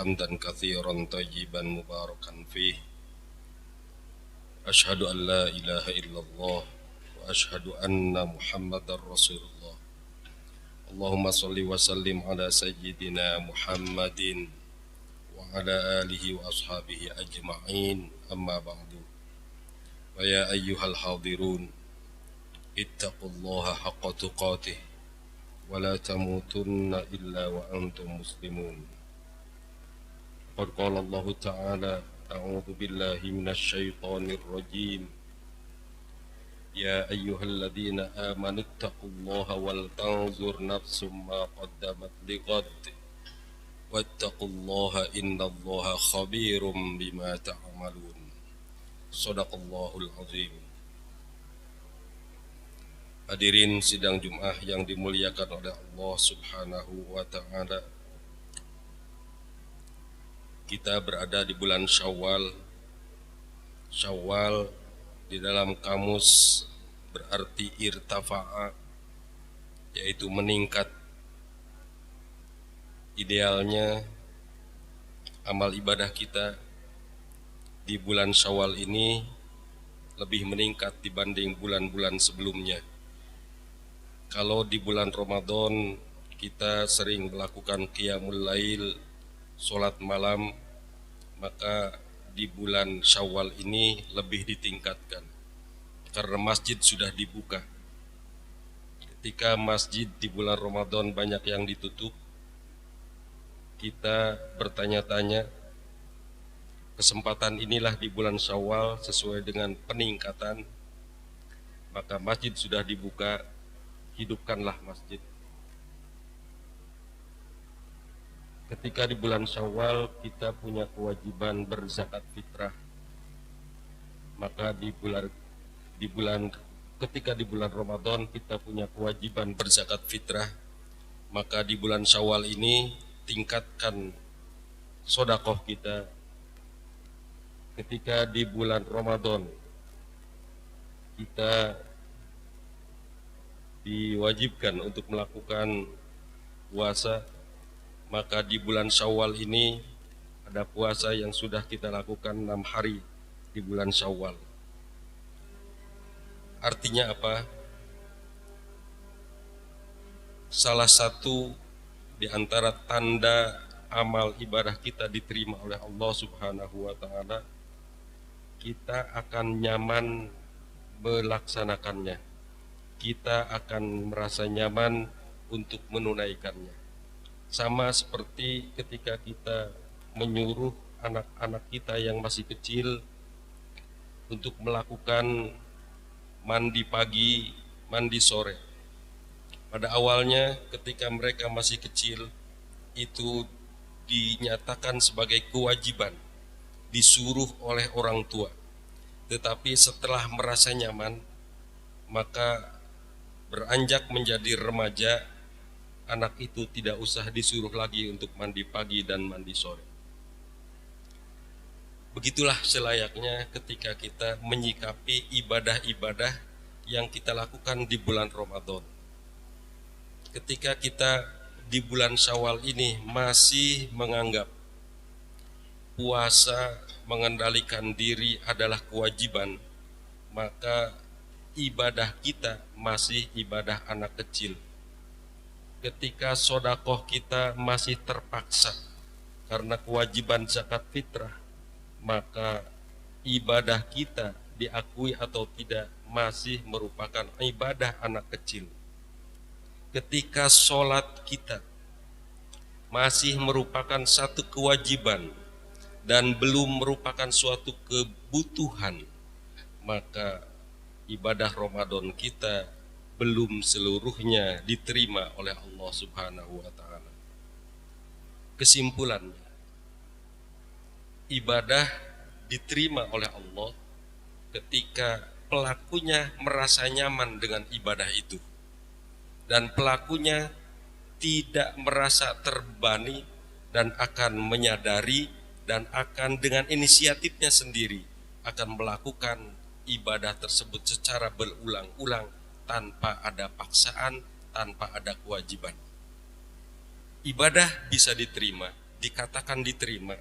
حمدا كثيرا طيبا مباركا فيه أشهد أن لا إله إلا الله وأشهد أن محمدا رسول الله اللهم صل وسلم على سيدنا محمد وعلى آله وأصحابه أجمعين أما بعد ويا أيها الحاضرون اتقوا الله حق تقاته ولا تموتن إلا وأنتم مسلمون قد قال الله تعالى أعوذ بالله من الشيطان الرجيم يا أيها الذين آمنوا اتقوا الله ولتنظر نفس ما قدمت لغد واتقوا الله إن الله خبير بما تعملون صدق الله العظيم. Hadirin sidang Jumat yang dimuliakan oleh Allah Subhanahu wa Ta'ala, kita berada di bulan Syawal. Syawal di dalam kamus berarti irtafa'a, yaitu meningkat. Idealnya amal ibadah kita di bulan Syawal ini lebih meningkat dibanding bulan-bulan sebelumnya. Kalau di bulan Ramadan kita sering melakukan qiyamul lail, sholat malam, maka di bulan Syawal ini lebih ditingkatkan karena masjid sudah dibuka. Ketika masjid di bulan Ramadan banyak yang ditutup, kita bertanya-tanya, kesempatan inilah di bulan Syawal sesuai dengan peningkatan, maka masjid sudah dibuka, hidupkanlah masjid. Ketika di bulan Syawal kita punya kewajiban berzakat fitrah, maka ketika di bulan Ramadan kita punya kewajiban berzakat fitrah, maka di bulan Syawal ini tingkatkan sedekah kita. Ketika di bulan Ramadan kita diwajibkan untuk melakukan puasa, maka di bulan Syawal ini ada puasa yang sudah kita lakukan 6 hari di bulan Syawal. Artinya apa? Salah satu di antara tanda amal ibadah kita diterima oleh Allah Subhanahu wa Ta'ala, kita akan nyaman melaksanakannya. Kita akan merasa nyaman untuk menunaikannya. Sama seperti ketika kita menyuruh anak-anak kita yang masih kecil untuk melakukan mandi pagi, mandi sore. Pada awalnya ketika mereka masih kecil, itu dinyatakan sebagai kewajiban, disuruh oleh orang tua. Tetapi setelah merasa nyaman, maka beranjak menjadi remaja, anak itu tidak usah disuruh lagi untuk mandi pagi dan mandi sore. Begitulah selayaknya ketika kita menyikapi ibadah-ibadah yang kita lakukan di bulan Ramadan. Ketika kita di bulan Syawal ini masih menganggap puasa mengendalikan diri adalah kewajiban, maka ibadah kita masih ibadah anak kecil. Ketika sedekah kita masih terpaksa karena kewajiban zakat fitrah, maka ibadah kita diakui atau tidak masih merupakan ibadah anak kecil. Ketika sholat kita masih merupakan satu kewajiban dan belum merupakan suatu kebutuhan, maka ibadah Ramadan kita belum seluruhnya diterima oleh Allah Subhanahu wa Ta'ala. Kesimpulannya, ibadah diterima oleh Allah ketika pelakunya merasa nyaman dengan ibadah itu dan pelakunya tidak merasa terbebani dan akan menyadari dan akan dengan inisiatifnya sendiri akan melakukan ibadah tersebut secara berulang-ulang tanpa ada paksaan, tanpa ada kewajiban. Ibadah bisa diterima dikatakan diterima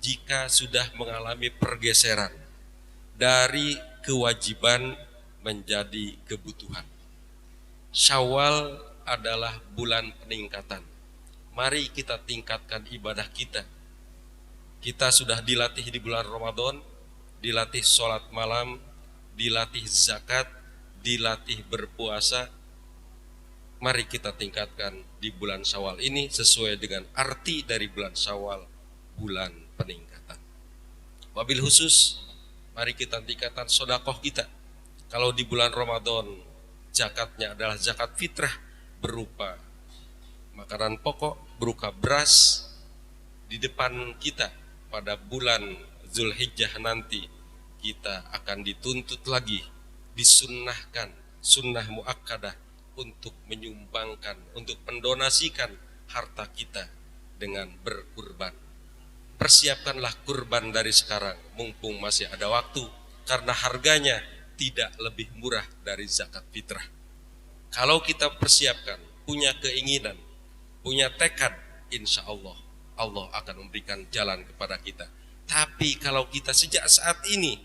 jika sudah mengalami pergeseran dari kewajiban menjadi kebutuhan. Syawal adalah bulan peningkatan. Mari kita tingkatkan ibadah kita. Kita sudah dilatih di bulan Ramadan, dilatih sholat malam, dilatih zakat, dilatih berpuasa. Mari kita tingkatkan di bulan Syawal ini sesuai dengan arti dari bulan Syawal, bulan peningkatan. Wabil khusus, mari kita tingkatkan sedekah kita. Kalau di bulan Ramadan, zakatnya adalah zakat fitrah berupa makanan pokok, berupa beras. Di depan kita pada bulan Zulhijjah nanti kita akan dituntut lagi, disunnahkan, sunnah muakkadah untuk menyumbangkan, untuk mendonasikan harta kita dengan berkurban. Persiapkanlah kurban dari sekarang, mumpung masih ada waktu, karena harganya tidak lebih murah dari zakat fitrah. Kalau kita persiapkan, punya keinginan, punya tekad, insya Allah, Allah akan memberikan jalan kepada kita. Tapi kalau kita sejak saat ini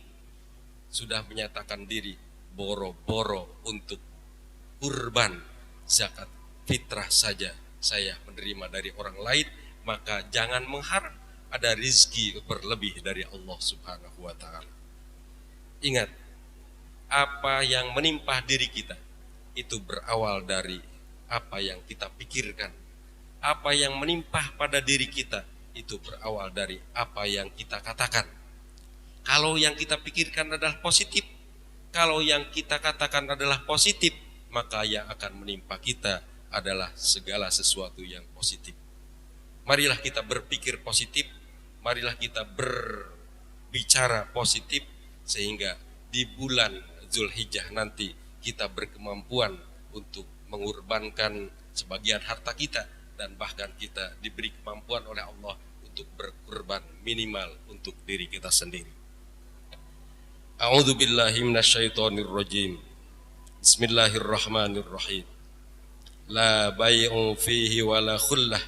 sudah menyatakan diri boro-boro untuk kurban zakat fitrah saja saya menerima dari orang lain, maka jangan mengharap ada rizki berlebih dari Allah Subhanahu wa ta'ala. Ingat, apa yang menimpa diri kita itu berawal dari apa yang kita pikirkan. Apa yang menimpa pada diri kita itu berawal dari apa yang kita katakan. Kalau yang kita pikirkan adalah positif, kalau yang kita katakan adalah positif, maka yang akan menimpa kita adalah segala sesuatu yang positif. Marilah kita berpikir positif, marilah kita berbicara positif, sehingga di bulan Zulhijjah nanti kita berkemampuan untuk mengorbankan sebagian harta kita, dan bahkan kita diberi kemampuan oleh Allah untuk berkurban minimal untuk diri kita sendiri. A'udzu billahi minasyaitonir rajim. Bismillahirrahmanirrahim. La bai'u fihi wala khullah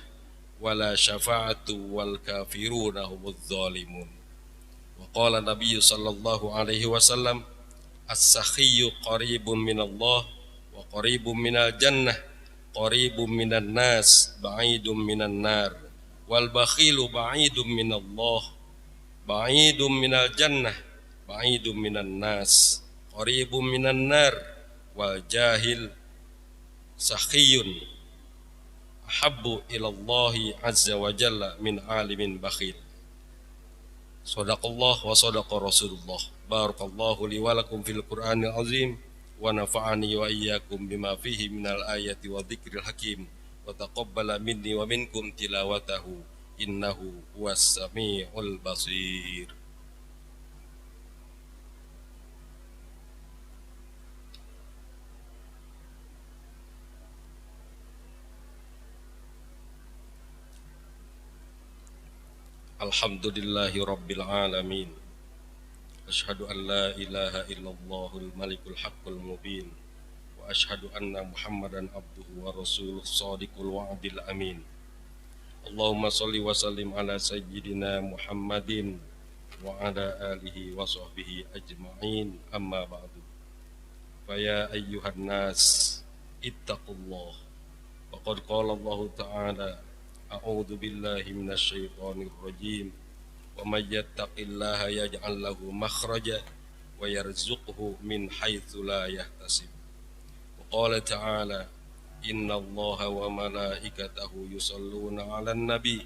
wala syafa'atu wal kafiruna humudz zalimun. Wa qala Nabi sallallahu alaihi wasallam, as-sakhiyyu qaribun minallah wa qaribun minal jannah, qaribun minan nas, ba'idun minan nar, wal bakhilu ba'idun minallah, ba'idun minal jannah, ba'idun minan nas, qaribun minan nar, wal jahil sakhiyun ahabbu ilallahi azza wa jalla min alimin bakhil. Sadaqallah wa sadaqa Rasulullah. Barakallahu li wa lakum fil Qur'anil azim wa nafa'ani wa iyyakum bima fihi minal ayati wa dzikril hakim wa taqabbala minni wa minkum tilawatahu innahu huwas samiul basir. Alhamdulillahi rabbil alamin. Asyhadu an la ilaha illallahul malikul haqqul mubin wa asyhadu anna Muhammadan abduhu wa rasuluh shadiqul wa'dil amin. Allahumma shalli wa sallim ala sayyidina Muhammadin wa ala alihi wa sahbihi ajma'in, amma ba'du. Fa ya ayyuhan nas ittaqullah. Wa qad qala Allah ta'ala, a'udzu billahi minasy syaithanir rajim. Wa may yattaqillaha yaj'al lahu makhraja wa yarzuqhu min haitsu la yahtasib. Wa qala ta'ala, innallaha wa malaikatahu yusholluna 'alan nabi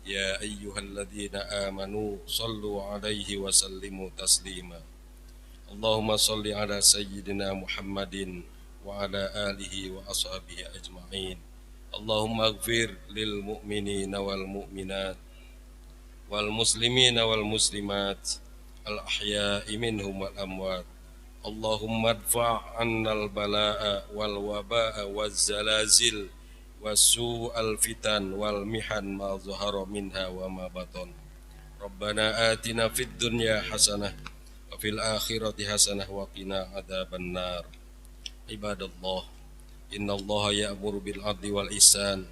ya ayyuhalladzina amanu shallu 'alaihi wa sallimu taslima. Allahumma shalli 'ala sayyidina Muhammadin wa 'ala alihi wa ashabihi ajma'in. Allahumma ighfir lil mu'minina wal mu'minat wal muslimina wal muslimat al ahya'i minhum wal amwat. Allahumma adfa' 'annal balaa'a wal wabaa'a waz zalazil wasu'al fitan wal mihan ma zahara minha wa ma batan. Rabbana atina fid dunya hasanah wa fil akhirati hasanah wa qina adzabannar. Ibadallah, innallaha ya'muru bil 'adli wal ihsan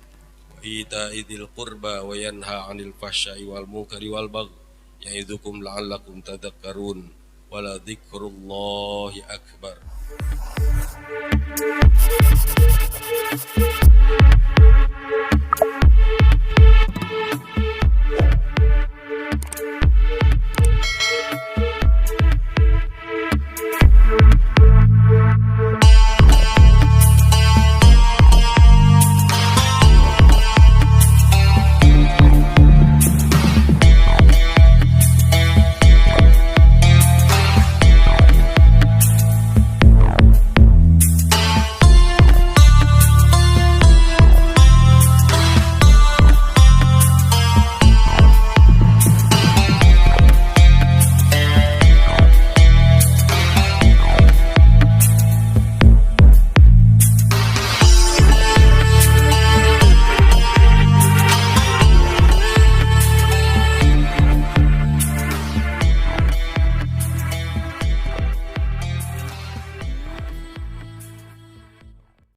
wa وإيتاء ذي القربى وينهى عن الفحشاء والمنكر والبغي يعظكم لعلكم تذكرون ولذكر الله أكبر